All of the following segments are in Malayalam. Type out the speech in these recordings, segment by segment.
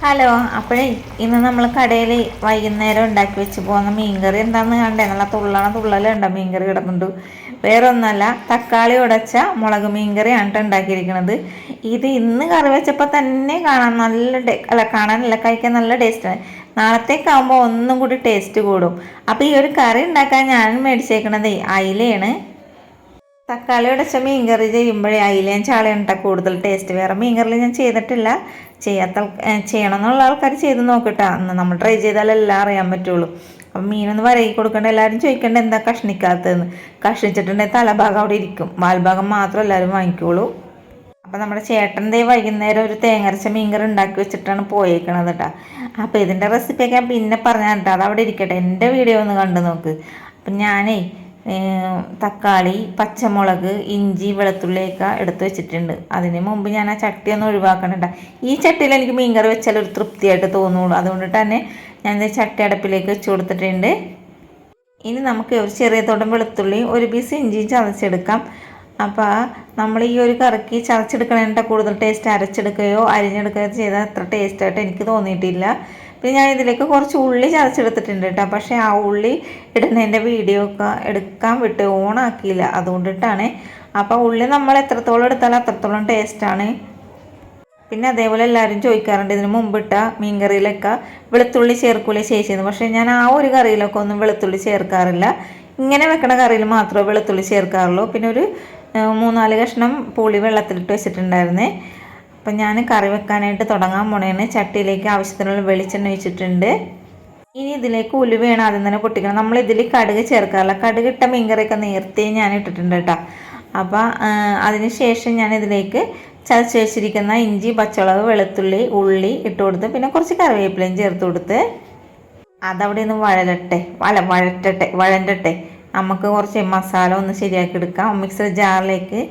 ഹലോ. അപ്പോഴേ ഇന്ന് നമ്മൾ കടയിൽ വൈകുന്നേരം ഉണ്ടാക്കി വെച്ച് പോകുന്ന മീൻകറി എന്താണെന്ന് കണ്ടേ? നല്ല തുള്ളലുണ്ടോ മീൻകറി കിടന്നുണ്ട്. വേറെ ഒന്നല്ല, തക്കാളി ഉടച്ച മുളക് മീൻകറിയാണ് ഉണ്ടാക്കിയിരിക്കുന്നത്. ഇത് ഇന്ന് കറി വെച്ചപ്പോൾ തന്നെ കാണാൻ കാണാനല്ല, കഴിക്കാൻ നല്ല ടേസ്റ്റാണ്. നാളത്തേക്കാകുമ്പോൾ ഒന്നും കൂടി ടേസ്റ്റ് കൂടും. അപ്പോൾ ഈ ഒരു കറി ഉണ്ടാക്കാൻ ഞാൻ മേടിച്ചേക്കണത് അയിലയാണ്. തക്കാളി ഉടച്ച മീൻകറി ചെയ്യുമ്പോഴേ അയിലയും ചാളയാണ് കേട്ടോ കൂടുതൽ ടേസ്റ്റ്. വേറെ മീൻകറിയിൽ ഞാൻ ചെയ്തിട്ടില്ല. ചെയ്യണം എന്നുള്ള ആൾക്കാർ ചെയ്ത് നോക്കിട്ടാ, നമ്മൾ ട്രൈ ചെയ്താലെല്ലാം അറിയാൻ പറ്റുള്ളൂ. അപ്പം മീനൊന്ന് വരകി കൊടുക്കേണ്ട. എല്ലാവരും ചോദിക്കേണ്ട എന്താ കഷ്ണിക്കാത്തതെന്ന്. കഷ്ണിച്ചിട്ടുണ്ടെങ്കിൽ തലഭാഗം അവിടെ ഇരിക്കും, വാൽഭാഗം മാത്രം എല്ലാവരും വാങ്ങിക്കോളൂ. അപ്പം നമ്മുടെ ചേട്ടൻ വൈകുന്നേരം ഒരു തേങ്ങരച്ച മീൻകറി ഉണ്ടാക്കി വെച്ചിട്ടാണ് പോയേക്കണത് കേട്ടോ. അപ്പോൾ ഇതിൻ്റെ റെസിപ്പിയൊക്കെ ഞാൻ പിന്നെ പറഞ്ഞാൽ കേട്ടോ, അത് അവിടെ ഇരിക്കട്ടെ. എൻ്റെ വീഡിയോ ഒന്ന് കണ്ടു നോക്ക്. അപ്പം ഞാനേ തക്കാളി, പച്ചമുളക്, ഇഞ്ചി, വെളുത്തുള്ളിയൊക്കെ എടുത്ത് വെച്ചിട്ടുണ്ട്. അതിന് മുമ്പ് ഞാൻ ആ ചട്ടി ഒന്ന് ഒഴിവാക്കണുണ്ട്. ഈ ചട്ടിയിൽ എനിക്ക് മീൻകറി വെച്ചാൽ ഒരു തൃപ്തിയായിട്ട് തോന്നുള്ളൂ. അതുകൊണ്ടിട്ട് തന്നെ ഞാൻ ചട്ടി അടുപ്പിലേക്ക് വെച്ച് കൊടുത്തിട്ടുണ്ട്. ഇനി നമുക്ക് ഒരു ചെറിയ തോടം വെളുത്തുള്ളി, ഒരു പീസ് ഇഞ്ചിയും ചതച്ചെടുക്കാം. അപ്പോൾ നമ്മൾ ഈ ഒരു കറിക്ക് ചതച്ചെടുക്കണേണ്ട കൂടുതൽ ടേസ്റ്റ് അരച്ചെടുക്കുകയോ അരിഞ്ഞെടുക്കുകയോ ചെയ്താൽ അത്ര ടേസ്റ്റായിട്ട് എനിക്ക് തോന്നിയിട്ടില്ല. പിന്നെ ഞാൻ ഇതിലേക്ക് കുറച്ച് ഉള്ളി ചതച്ചെടുത്തിട്ടുണ്ട് കേട്ടോ. പക്ഷേ ആ ഉള്ളി ഇടുന്നതിൻ്റെ വീഡിയോ ഒക്കെ എടുക്കാൻ വിട്ട് ഓണാക്കിയില്ല, അതുകൊണ്ടിട്ടാണ്. അപ്പോൾ ഉള്ളി നമ്മൾ എത്രത്തോളം എടുത്താലും അത്രത്തോളം ടേസ്റ്റാണ്. പിന്നെ അതേപോലെ എല്ലാവരും ചോദിക്കാറുണ്ട്, ഇതിന് മുമ്പിട്ട മീൻകറിയിലൊക്കെ വെളുത്തുള്ളി ചേർക്കൂലേ ചേച്ചിയെന്ന്. പക്ഷേ ഞാൻ ആ ഒരു കറിയിലൊക്കെ ഒന്നും വെളുത്തുള്ളി ചേർക്കാറില്ല. ഇങ്ങനെ വെക്കണ കറിയിൽ മാത്രമേ വെളുത്തുള്ളി ചേർക്കാറുള്ളൂ. പിന്നെ ഒരു 3-4 കഷ്ണം പുളി വെള്ളത്തിലിട്ട് വെച്ചിട്ടുണ്ടായിരുന്നേ. അപ്പം ഞാൻ കറി വെക്കാനായിട്ട് തുടങ്ങാൻ പോണേന്. ചട്ടിയിലേക്ക് ആവശ്യത്തിനുള്ള വെളിച്ചെണ്ണ ഒഴിച്ചിട്ടുണ്ട്. ഇനി ഇതിലേക്ക് ഉലുവയാണ് ആദ്യം തന്നെ പൊട്ടിക്കണം. നമ്മളിതിൽ കടുക് ചേർക്കാറില്ല. കടുകിട്ട മീൻകറിയൊക്കെ നേരത്തെ ഞാൻ ഇട്ടിട്ടുണ്ട് കേട്ടോ. അപ്പോൾ അതിന് ശേഷം ഞാൻ ഇതിലേക്ക് ചതച്ച് വെച്ചിരിക്കുന്ന ഇഞ്ചി, പച്ചമുളക്, വെളുത്തുള്ളി, ഉള്ളി ഇട്ട് കൊടുത്ത് പിന്നെ കുറച്ച് കറിവേപ്പിലയും ചേർത്ത് കൊടുത്ത് അതവിടെ ഒന്ന് വഴറ്റട്ടെ. നമുക്ക് കുറച്ച് മസാല ഒന്ന് ശരിയാക്കി എടുക്കാം. മിക്സർ ജാറിലേക്ക്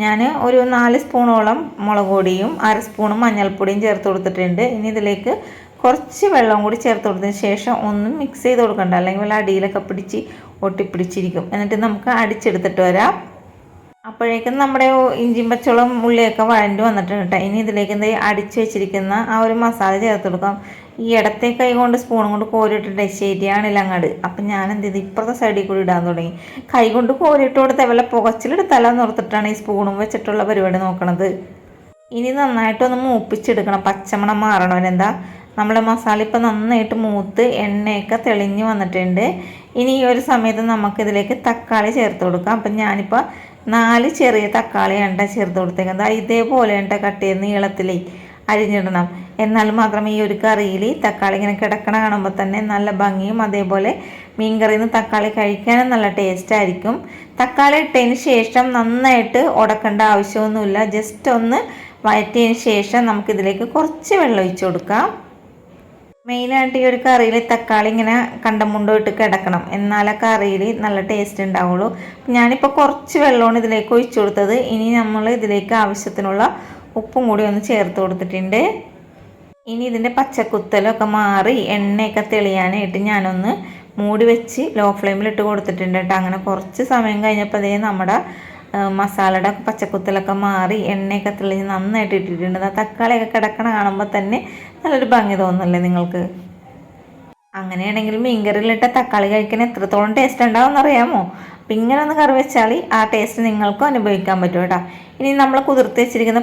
ഞാൻ ഒരു 4 സ്പൂണോളം മുളക് പൊടിയും 1/2 സ്പൂണും മഞ്ഞൾപ്പൊടിയും ചേർത്ത് കൊടുത്തിട്ടുണ്ട്. ഇനി ഇതിലേക്ക് കുറച്ച് വെള്ളം കൂടി ചേർത്ത് കൊടുത്തതിന് ശേഷം ഒന്ന് മിക്സ് ചെയ്ത് കൊടുക്കണ്ട, അല്ലെങ്കിൽ അടിയിലൊക്കെ ഒട്ടിപ്പിടിച്ചിരിക്കും. എന്നിട്ട് നമുക്ക് അടിച്ചെടുത്തിട്ട് വരാം. അപ്പോഴേക്കും നമ്മുടെ ഇഞ്ചിയും പച്ചമുളകും ഉള്ളിയൊക്കെ വഴണ്ട് വന്നിട്ടുണ്ട് കേട്ടോ. ഇനി ഇതിലേക്ക് അടിച്ചു വെച്ചിരിക്കുന്ന ആ ഒരു മസാല ചേർത്ത് കൊടുക്കാം. ഈ ഇടത്തെ കൈ കൊണ്ട് സ്പൂണും കൊണ്ട് കോരിയിട്ടിട്ട് ശരിയാണില്ല അങ്ങോട്ട്. അപ്പം ഞാൻ എന്ത് ചെയ്ത് ഇപ്പുറത്തെ സൈഡിൽ കൂടി ഇടാൻ തുടങ്ങി. കൈ കൊണ്ട് കോരിയിട്ട് കൊടുത്ത് വല്ല പുകച്ചിലെടുത്തല്ലാന്ന് ഓർത്തിട്ടാണ് ഈ സ്പൂണും വെച്ചിട്ടുള്ള പരിപാടി നോക്കണത്. ഇനി നന്നായിട്ടൊന്ന് മൂപ്പിച്ചെടുക്കണം, പച്ചമണം മാറണം. എന്താ നമ്മുടെ മസാല ഇപ്പം നന്നായിട്ട് മൂത്ത് എണ്ണയൊക്കെ തെളിഞ്ഞ് വന്നിട്ടുണ്ട്. ഇനി ഈ ഒരു സമയത്ത് നമുക്കിതിലേക്ക് തക്കാളി ചേർത്ത് കൊടുക്കാം. അപ്പം ഞാനിപ്പോൾ 4 ചെറിയ തക്കാളിയാണ് ചേർത്ത് കൊടുത്തേക്കുന്നത്. ഇതേപോലെ കട്ട് ചെയ്ത് നീളത്തിൽ അരിഞ്ഞിടണം. എന്നാൽ മാത്രമേ ഈ ഒരു കറിയിൽ തക്കാളി ഇങ്ങനെ കിടക്കണ കാണുമ്പോൾ തന്നെ നല്ല ഭംഗിയും, അതേപോലെ മീൻ കറിയിൽ നിന്ന് തക്കാളി കഴിക്കാനും നല്ല ടേസ്റ്റ് ആയിരിക്കും. തക്കാളി ഇട്ടതിന് ശേഷം നന്നായിട്ട് ഉടക്കേണ്ട ആവശ്യമൊന്നുമില്ല. ജസ്റ്റ് ഒന്ന് വഴറ്റിയതിന് ശേഷം നമുക്കിതിലേക്ക് കുറച്ച് വെള്ളം ഒഴിച്ച് കൊടുക്കാം. മെയിനായിട്ട് ഈ ഒരു കറിയിൽ തക്കാളി ഇങ്ങനെ കണ്ടമുണ്ടോ ഇട്ട് കിടക്കണം, എന്നാലേ കറിയിൽ നല്ല ടേസ്റ്റ് ഉണ്ടാവുള്ളൂ. ഞാനിപ്പോൾ കുറച്ച് വെള്ളമാണ് ഇതിലേക്ക് ഒഴിച്ചു കൊടുത്തത്. ഇനി നമ്മൾ ഇതിലേക്ക് ആവശ്യത്തിനുള്ള ഉപ്പും കൂടി ഒന്ന് ചേർത്ത് കൊടുത്തിട്ടുണ്ട്. ഇനി ഇതിൻ്റെ പച്ചക്കുത്തലൊക്കെ മാറി എണ്ണയൊക്കെ തെളിയാനായിട്ട് ഞാനൊന്ന് മൂടി വെച്ച് ലോ ഫ്ലെയിമിലിട്ട് കൊടുത്തിട്ടുണ്ട് കേട്ടോ. അങ്ങനെ കുറച്ച് സമയം കഴിഞ്ഞപ്പോൾ നമ്മുടെ മസാലയുടെ പച്ചക്കുത്തലൊക്കെ മാറി എണ്ണയൊക്കെ തെളിഞ്ഞ് നന്നായിട്ട് ഇട്ടിട്ടുണ്ട്. തക്കാളിയൊക്കെ കിടക്കണ കാണുമ്പോൾ തന്നെ നല്ലൊരു ഭംഗി തോന്നുന്നല്ലേ നിങ്ങൾക്ക്? അങ്ങനെയാണെങ്കിൽ മീൻകറിയിലിട്ട തക്കാളി കഴിക്കാൻ എത്രത്തോളം ടേസ്റ്റ് ഉണ്ടാവുമെന്ന് അറിയാമോ? അപ്പം ഇങ്ങനെ ഒന്ന് കറി വെച്ചാൽ ആ ടേസ്റ്റ് നിങ്ങൾക്കും അനുഭവിക്കാൻ പറ്റും കേട്ടോ. ഇനി നമ്മൾ കുതിർത്ത് വെച്ചിരിക്കുന്ന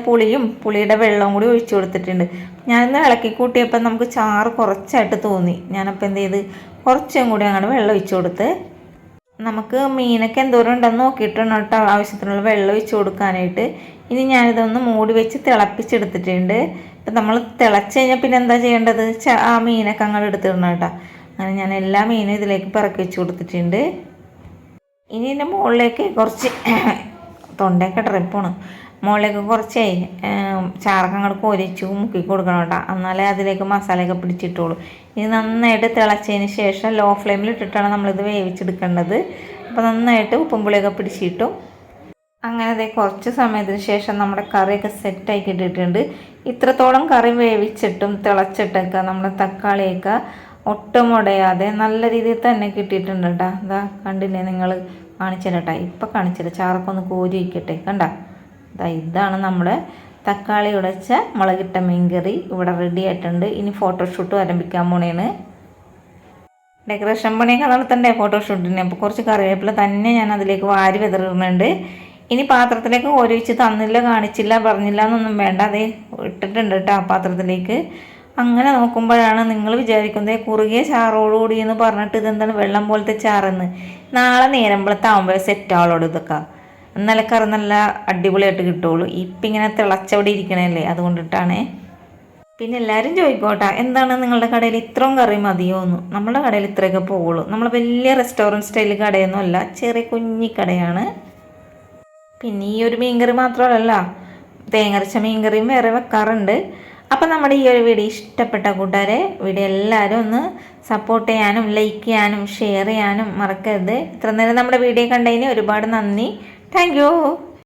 പുളിയുടെ വെള്ളവും കൂടി ഒഴിച്ചു കൊടുത്തിട്ടുണ്ട്. ഞാനിന്ന് ഇളക്കി കൂട്ടിയപ്പോൾ നമുക്ക് ചാറ് കുറച്ചായിട്ട് തോന്നി. ഞാനപ്പോൾ എന്ത് ചെയ്ത് കുറച്ചും കൂടി അങ്ങോട്ട് വെള്ളം ഒഴിച്ചു കൊടുത്ത് നമുക്ക് മീനൊക്കെ എന്തോരം ഉണ്ടെന്ന് നോക്കിയിട്ടാണ് കേട്ടോ ആവശ്യത്തിനുള്ള വെള്ളം ഒഴിച്ച് കൊടുക്കാനായിട്ട്. ഇനി ഞാനിതൊന്ന് മൂടി വെച്ച് തിളപ്പിച്ചെടുത്തിട്ടുണ്ട്. ഇപ്പം നമ്മൾ തിളച്ച് കഴിഞ്ഞാൽ പിന്നെ എന്താ ചെയ്യേണ്ടത്? ആ മീനൊക്കെ അങ്ങോട്ട് എടുത്തിടണം കേട്ടോ. അങ്ങനെ ഞാൻ എല്ലാ മീനും ഇതിലേക്ക് പിറക്കി വെച്ച് കൊടുത്തിട്ടുണ്ട്. ഇനി ഇതിൻ്റെ മുകളിലേക്ക് കുറച്ച് തൊണ്ടയൊക്കെ ട്രിപ്പാണ്. മുകളിലേക്ക് കുറച്ചേ ചാറൊക്കെ അങ്ങോട്ട് കോരിച്ചു മുക്കി കൊടുക്കണം കേട്ടോ, എന്നാലേ അതിലേക്ക് മസാലയൊക്കെ പിടിച്ചിട്ടുള്ളൂ. ഇനി നന്നായിട്ട് തിളച്ചതിന് ശേഷം ലോ ഫ്ലെയിമിൽ ഇട്ടിട്ടാണ് നമ്മളിത് വേവിച്ചെടുക്കേണ്ടത്. അപ്പോൾ നന്നായിട്ട് ഉപ്പും പുളിയൊക്കെ പിടിച്ചിട്ടും അങ്ങനെ കുറച്ച് സമയത്തിന് ശേഷം നമ്മുടെ കറിയൊക്കെ സെറ്റാക്കി ഇട്ടിട്ടുണ്ട്. ഇത്രത്തോളം കറി വേവിച്ചിട്ടും തിളച്ചിട്ടൊക്കെ നമ്മുടെ തക്കാളിയൊക്കെ ഒട്ടും ഉടയാതെ നല്ല രീതിയിൽ തന്നെ കിട്ടിയിട്ടുണ്ട് കേട്ടോ. ഇതാ കണ്ടില്ലേ നിങ്ങൾ? കാണിച്ചില്ല കേട്ടോ, ഇപ്പം കാണിച്ചില്ല. ചാറൊക്കെ ഒന്ന് കോരി വയ്ക്കട്ടെ. കണ്ട ഇതാണ് നമ്മുടെ തക്കാളി ഉടച്ച മുളകിട്ട മീൻകറി ഇവിടെ റെഡി ആയിട്ടുണ്ട്. ഇനി ഫോട്ടോഷൂട്ട് ആരംഭിക്കാൻ പോണേണ്. ഡെക്കറേഷൻ പണിയൊക്കെ നടത്തണ്ടേ ഫോട്ടോഷൂട്ടിന്. അപ്പോൾ കുറച്ച് കറിവേപ്പില തന്നെ ഞാൻ അതിലേക്ക് വാരി വിതറുന്നുണ്ട്. ഇനി പാത്രത്തിലേക്ക് ഓരോഴിച്ച് തന്നില്ല, കാണിച്ചില്ല, പറഞ്ഞില്ല എന്നൊന്നും വേണ്ട. അതേ ഇട്ടിട്ടുണ്ട് കേട്ടോ ആ പാത്രത്തിലേക്ക്. അങ്ങനെ നോക്കുമ്പോഴാണ് നിങ്ങൾ വിചാരിക്കുന്നത് കുറുകിയ ചാറോടുകൂടി എന്ന് പറഞ്ഞിട്ട് ഇതെന്താണ് വെള്ളം പോലത്തെ ചാറെന്ന്. നാളെ നേരമ്പളത്താവുമ്പോൾ സെറ്റാളോട് ഇതൊക്കെ എന്നാലേ കറി നല്ല അടിപൊളിയായിട്ട് കിട്ടുള്ളൂ. ഇപ്പം ഇങ്ങനെ തിളച്ചവിടെ ഇരിക്കണല്ലേ, അതുകൊണ്ടിട്ടാണേ. പിന്നെ എല്ലാവരും ചോദിക്കോട്ടെ എന്താണ് നിങ്ങളുടെ കടയിൽ ഇത്രയും കറി മതിയോ എന്ന്. നമ്മുടെ കടയിൽ ഇത്രയൊക്കെ പോകുള്ളൂ. നമ്മൾ വലിയ റെസ്റ്റോറൻറ്റ് സ്റ്റൈൽ കടയൊന്നും അല്ല, ചെറിയ കുഞ്ഞി കടയാണ്. പിന്നെ ഈ ഒരു മീൻകറി മാത്രമല്ല, തേങ്ങരച്ച മീൻകറിയും വേറെ വെക്കാറുണ്ട്. അപ്പം നമ്മുടെ ഈ ഒരു വീഡിയോ ഇഷ്ടപ്പെട്ട കൂട്ടുകാരെ, വീഡിയോ എല്ലാവരും ഒന്ന് സപ്പോർട്ട് ചെയ്യാനും ലൈക്ക് ചെയ്യാനും ഷെയർ ചെയ്യാനും മറക്കരുത്. ഇത്ര നേരം നമ്മുടെ വീഡിയോ കണ്ടതിന് ഒരുപാട് നന്ദി. Thank you.